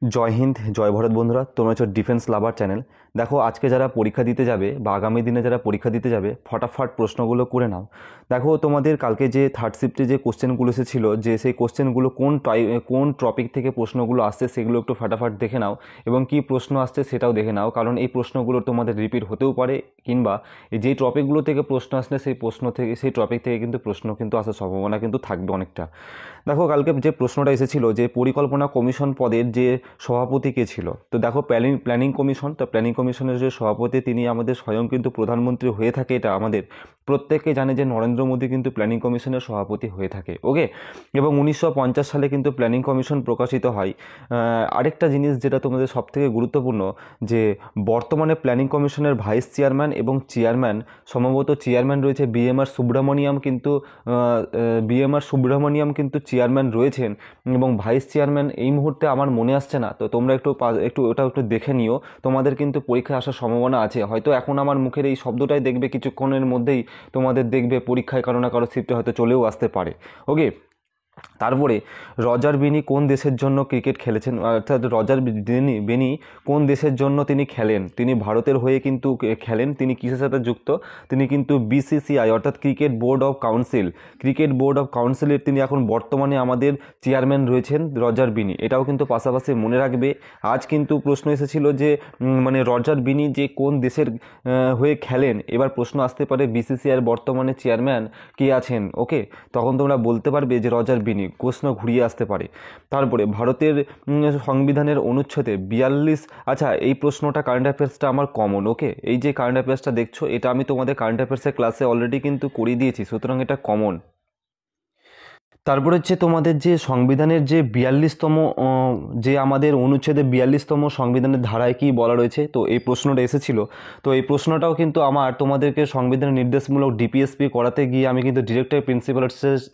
জয় হিন্দ, জয় ভারত বন্ধুরা, তোমরা হচ্ছে ডিফেন্স লাভার চ্যানেল। দেখো, আজকে যারা পরীক্ষা দিতে যাবে বা আগামী দিনে যারা পরীক্ষা দিতে যাবে, ফটাফট প্রশ্নগুলো করে নাও। দেখো, তোমাদের কালকে যে থার্ড শিফটে যে কোশ্চেনগুলো এসেছিলো, যে সেই কোশ্চেনগুলো কোন টপিক থেকে প্রশ্নগুলো আসছে সেগুলো একটু ফটাফট দেখে নাও, এবং কি প্রশ্ন আসছে সেটাও দেখে নাও, কারণ এই প্রশ্নগুলো তোমাদের রিপিট হতেও পারে, কিংবা যেই টপিকগুলো থেকে প্রশ্ন আসলে সেই টপিক থেকে কিন্তু প্রশ্ন কিন্তু আসার সম্ভাবনা কিন্তু থাকবে অনেকটা। দেখো, কালকে যে প্রশ্নটা এসেছিলো যে পরিকল্পনা কমিশন পদের যে সভাপতি কে ছিল, তো দেখো প্ল্যানিং কমিশন, তো প্ল্যানিং কমিশনের যে সভাপতি তিনি আমাদের স্বয়ং কিন্তু প্রধানমন্ত্রী হয়ে থাকে। এটা আমাদের প্রত্যেককে জানে যে নরেন্দ্র মোদী কিন্তু প্ল্যানিং কমিশনের সভাপতি হয়ে থাকে। ওকে, এবং 1950 সালে কিন্তু প্ল্যানিং কমিশন প্রকাশিত হয়। আরেকটা জিনিস যেটা তোমাদের সবথেকে গুরুত্বপূর্ণ, যে বর্তমানে প্ল্যানিং কমিশনের ভাইস চেয়ারম্যান এবং চেয়ারম্যান, সম্ভবত চেয়ারম্যান রয়েছে বিএমআর সুব্রমণিয়াম কিন্তু চেয়ারম্যান রয়েছেন, এবং ভাইস চেয়ারম্যান এই মুহূর্তে আমার মনে আসছে না। তো তোমরা একটু দেখে নিও, তোমাদের কিন্তু পরীক্ষায় আসার সম্ভাবনা আছে। হয়তো এখন আমার মুখের এই শব্দটাই দেখবে কিছুক্ষণের মধ্যেই তোমাদের দেখবে পরীক্ষায় কারো না কারো শিফটে হয়তো চলেও আসতে পারে। ওকে, তারপরে রজার বিনি কোন দেশের জন্য ক্রিকেট খেলেছেন, অর্থাৎ রজার বিনি কোন দেশের জন্য তিনি খেলেন? তিনি ভারতের হয়ে কিন্তু খেলেন। তিনি কিসের সাথে যুক্ত? তিনি কিন্তু বিসিসিআই অর্থাৎ ক্রিকেট বোর্ড অফ কাউন্সিলের তিনি এখন বর্তমানে আমাদের চেয়ারম্যান রয়েছেন রজার বিনি। এটাও কিন্তু পাশাপাশি মনে রাখবে। আজ কিন্তু প্রশ্ন এসেছিল যে মানে রজার বিনি যে কোন দেশের হয়ে খেলেন, এবার প্রশ্ন আসতে পারে বিসিসিআইয়ের বর্তমানে চেয়ারম্যান কে আছেন। ওকে, তখন তোমরা বলতে পারবে যে রজার বিনি, প্রশ্ন ঘুরিয়ে আসতে পারে। তারপরে ভারতের সংবিধানের অনুচ্ছেদে 42, আচ্ছা এই প্রশ্নটা কারেন্ট অ্যাফেয়ার্সটা আমার কমন। ওকে, এই যে কারেন্ট অ্যাফেয়ার্সটা দেখছো, এটা আমি তোমাদের কারেন্ট অ্যাফেয়ার্সের ক্লাসে অলরেডি কিন্তু করিয়ে দিয়েছি, সুতরাং এটা কমন। তারপর হচ্ছে তোমাদের যে সংবিধানের যে 42তম যে আমাদের অনুচ্ছেদে 42তম সংবিধানের ধারায় কি বলা রয়েছে, তো এই প্রশ্নটা এসেছিল। তো এই প্রশ্নটাও কিন্তু আমার তোমাদেরকে সংবিধানের নির্দেশমূলক ডিপিএসপি করাতে গিয়ে, আমি কিন্তু ডিরেক্টর প্রিন্সিপাল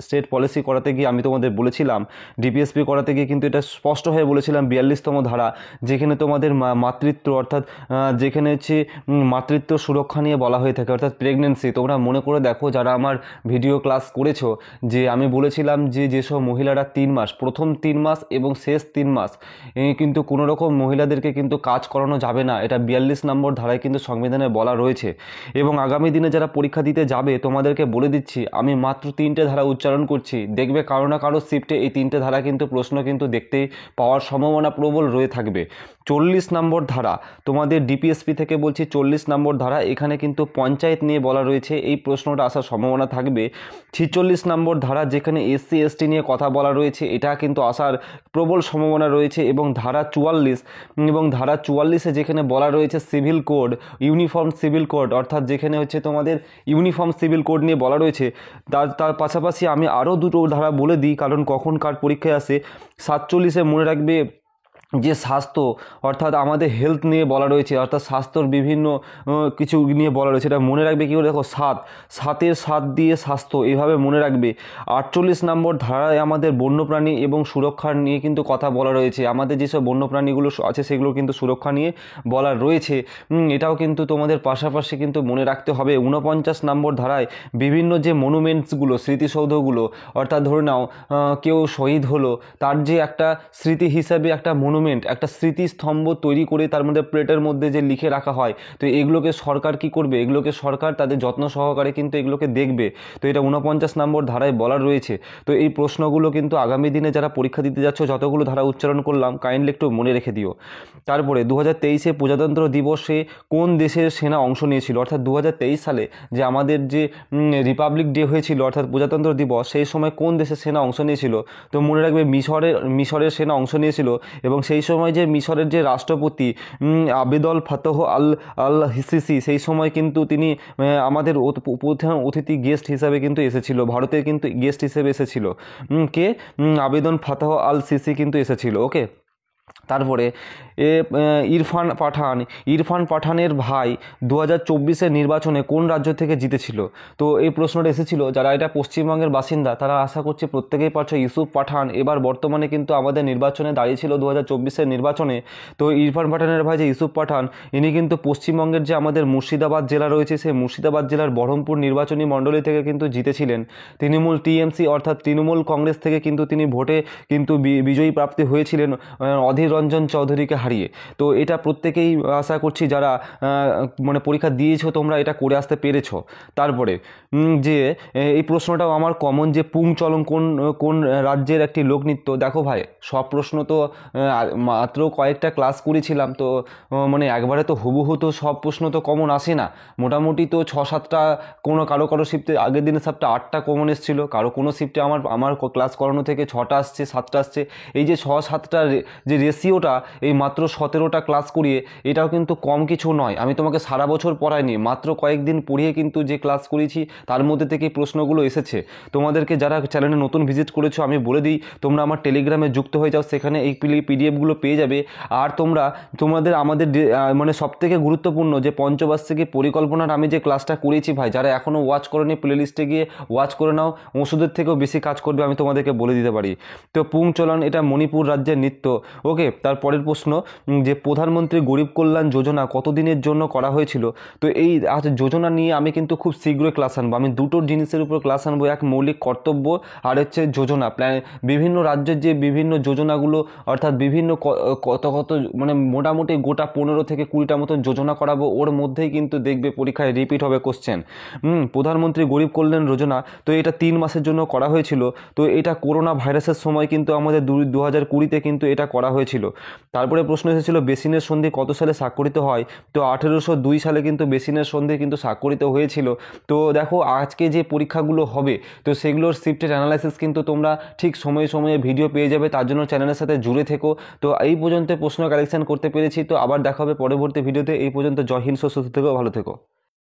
স্টেট পলিসি করাতে গিয়ে আমি তোমাদের বলেছিলাম, ডিপিএসপি করাতে গিয়ে কিন্তু এটা স্পষ্ট হয়ে বলেছিলাম 42তম ধারা, যেখানে তোমাদের মাতৃত্ব অর্থাৎ যেখানে হচ্ছে মাতৃত্ব সুরক্ষা নিয়ে বলা হয়ে থাকে, অর্থাৎ প্রেগনেন্সি। তোমরা মনে করে দেখো যারা আমার ভিডিও ক্লাস করেছো, যে আমি বলেছিলাম যে যেসব মহিলারা 3 মাস, প্রথম 3 মাস এবং শেষ 3 মাস কিন্তু কোনো রকম মহিলাদেরকে কিন্তু কাজ করানো যাবে না, এটা 42 নম্বর ধারায় কিন্তু সংবিধানে বলা রয়েছে। এবং আগামী দিনে যারা পরীক্ষা দিতে যাবে তোমাদেরকে বলে দিচ্ছি, আমি মাত্র 3টে ধারা উচ্চারণ করছি, দেখবে কারো না কারো শিফটে এই 3টে ধারা কিন্তু প্রশ্ন কিন্তু দেখতেই পাওয়ার সম্ভাবনা প্রবল রয়ে থাকবে। 40 নম্বর ধারা, তোমাদের ডিপিএসপি থেকে বলছি 40 নম্বর ধারা, এখানে কিন্তু পঞ্চায়েত নিয়ে বলা রয়েছে, এই প্রশ্নটা আসার সম্ভাবনা থাকবে। 46 নম্বর ধারা, যেখানে এসসি এসটি নিয়ে কথা বলা রয়েছে, এটা কিন্তু আসার প্রবল সম্ভাবনা রয়েছে। এবং ধারা 44 যেখানে বলা রয়েছে civil code, uniform civil code, অর্থাৎ যেখানে হচ্ছে তোমাদের ইউনিফর্ম সিভিল কোড নিয়ে বলা রয়েছে। তার পাশাপাশি আমি আরও দুটো ধারা বলে দিই, কারণ কখন কার পরীক্ষায় আসে। 47 মনে রাখবে যে স্বাস্থ্য, অর্থাৎ আমাদের হেলথ নিয়ে বলা রয়েছে, অর্থাৎ স্বাস্থ্যর বিভিন্ন কিছু নিয়ে বলা রয়েছে, এটা মনে রাখবে কী করে? দেখো, 7 দিয়ে স্বাস্থ্য, এইভাবে মনে রাখবে। 48 নম্বর ধারায় আমাদের বন্যপ্রাণী এবং সুরক্ষার নিয়ে কিন্তু কথা বলা রয়েছে, আমাদের যেসব বন্যপ্রাণীগুলো আছে সেগুলো কিন্তু সুরক্ষা নিয়ে বলা রয়েছে। এটাও কিন্তু তোমাদের পাশাপাশি কিন্তু মনে রাখতে হবে। 49 নম্বর ধারায় বিভিন্ন যে মনুমেন্টসগুলো, স্মৃতিসৌধগুলো, অর্থাৎ ধরে নাও কেউ শহীদ হলো, তার যে একটা স্মৃতি হিসাবে একটা একটা স্মৃতিস্তম্ভ তৈরি করে তার মধ্যে প্লেটের মধ্যে যে লিখে রাখা হয়, তো এগুলোকে সরকার কি করবে? এগুলোকে সরকার তাদের যত্ন সহকারে কিন্তু এগুলোকে দেখবে। তো এটা 49 নম্বর ধারায় বলা রয়েছে। তো এই প্রশ্নগুলো কিন্তু আগামী দিনে যারা পরীক্ষা দিতে যাচ্ছ, যতগুলো ধারা উচ্চারণ করলাম কাইন্ডলি একটু মনে রেখে দিও। তারপরে 2023 প্রজাতন্ত্র দিবসে কোন দেশের সেনা অংশ নিয়েছিল, অর্থাৎ 2023 সালে যে আমাদের যে রিপাবলিক ডে হয়েছিল, অর্থাৎ প্রজাতন্ত্র দিবস, সেই সময় কোন দেশের সেনা অংশ নিয়েছিল? তো মনে রাখবে মিশরের সেনা অংশ নিয়েছিল। এবং সেই সময় যে মিশরের যে রাষ্ট্রপতি আবেদল ফাতাহ আল সিসি, সেই সময় কিন্তু তিনি আমাদের প্রধান অতিথি গেস্ট হিসাবে কিন্তু এসেছিল, ভারতের কিন্তু গেস্ট হিসেবে এসেছিল। কে? আবেদল ফাতাহ আল সিসি কিন্তু এসেছিল। ওকে, তারপরে ইরফান পাঠানের ভাই 2024 নির্বাচনে কোন রাজ্য থেকে জিতেছিল? তো এই প্রশ্নটা এসেছিল। যারা এটা পশ্চিমবঙ্গের বাসিন্দা তারা আশা করছি প্রত্যেকেই পারছো, ইউসুফ পাঠান এবার বর্তমানে কিন্তু আমাদের নির্বাচনে দাঁড়িয়েছিল 2024 নির্বাচনে। তো ইরফান পাঠানের ভাই যে ইউসুফ পাঠান, ইনি কিন্তু পশ্চিমবঙ্গের যে আমাদের মুর্শিদাবাদ জেলা রয়েছে, সেই মুর্শিদাবাদ জেলার বহরমপুর নির্বাচনী মণ্ডলী থেকে কিন্তু জিতেছিলেন। তৃণমূল টিএমসি অর্থাৎ তৃণমূল কংগ্রেস থেকে কিন্তু তিনি ভোটে কিন্তু বিজয়ী প্রাপ্তি হয়েছিলেন অধীর রঞ্জন চৌধুরীকে হারিয়ে। তো এটা প্রত্যেকেই আশা করছি যারা মানে পরীক্ষা দিয়েছো তোমরা এটা করে আসতে পেরেছো। তারপরে যে এই প্রশ্নটাও আমার কমন, যে পুং চলং কোন কোন রাজ্যের একটি লোকনৃত্য। দেখো ভাই, সব প্রশ্ন তো মাত্র কয়েকটা ক্লাস করেছিলাম, তো মানে একবারে তো হুবহু তো সব প্রশ্ন তো কমন আসে না। মোটামুটি তো 6-7টা, কারো শিফটে আগের দিনের শিফটে 8টা কমন এসেছিলো, কোনো শিফটে আমার ক্লাস করানো থেকে 6টা আসছে, 7টা আসছে। এই যে 6-7টা যে রেশিওটা, এই মাত্র 17টা ক্লাস করিয়ে, এটাও কিন্তু কম কিছু নয়। আমি তোমাকে সারা বছর পড়াইনি, মাত্র কয়েকদিন পড়িয়ে কিন্তু যে ক্লাস করেছি তার মধ্যে থেকে প্রশ্নগুলো এসেছে। তোমাদেরকে যারা চ্যানেলে নতুন ভিজিট করেছো আমি বলে দিই, তোমরা আমার টেলিগ্রামে যুক্ত হয়ে যাও, সেখানে এই পিডিএফগুলো পেয়ে যাবে। আর আমাদের মানে সবথেকে গুরুত্বপূর্ণ যে পঞ্চবার্ষিকী পরিকল্পনার আমি যে ক্লাসটা করেছি ভাই, যারা এখনও ওয়াচ করেনি প্লেলিস্টে গিয়ে ওয়াচ করে নাও, ওষুধের থেকেও বেশি কাজ করবে আমি তোমাদেরকে বলে দিতে পারি। তো পুং চলন এটা মণিপুর রাজ্যের নৃত্য। ওকে, তারপরের প্রশ্ন, যে প্রধানমন্ত্রী গরিব কল্যাণ যোজনা কতদিনের জন্য করা হয়েছিল। তো এই যোজনা নিয়ে আমি কিন্তু খুব শীঘ্রই ক্লাস আনবো। আমি দুটো জিনিসের উপর ক্লাস আনবো, এক মৌলিক কর্তব্য আর হচ্ছে যোজনা প্ল্যান। বিভিন্ন রাজ্যের যে বিভিন্ন যোজনাগুলো, অর্থাৎ বিভিন্ন কত মানে মোটামুটি গোটা 15 থেকে 20টা মতন যোজনা করাবো, ওর মধ্যেই কিন্তু দেখবে পরীক্ষায় রিপিট হবে কোশ্চেন। প্রধানমন্ত্রী গরিব কল্যাণ যোজনা, তো এটা 3 মাসের জন্য করা হয়েছিল। তো এটা করোনা ভাইরাসের সময় কিন্তু আমাদের 2020-তে কিন্তু এটা করা হয়েছিল। তারপরে প্রশ্ন এসেছিল বেসিনের সন্ধি কত সালে স্বাক্ষরিত হয়। তো 1802 সালে কিন্তু বেসিনের সন্ধি কিন্তু স্বাক্ষরিত হয়েছিল। তো দেখো, আজকে যে পরীক্ষাগুলো হবে তো সেগুলোর শিফটের অ্যানালাইসিস কিন্তু তোমরা ঠিক সময়ে সময়ে ভিডিও পেয়ে যাবে, তার জন্য চ্যানেলের সাথে জুড়ে থেকো। তো এই পর্যন্ত প্রশ্ন কালেকশন করতে পেরেছি, তো আবার দেখা হবে পরবর্তী ভিডিওতে। এই পর্যন্ত জয় হিন্দ, সুস্থ থেকো, ভালো থেকো।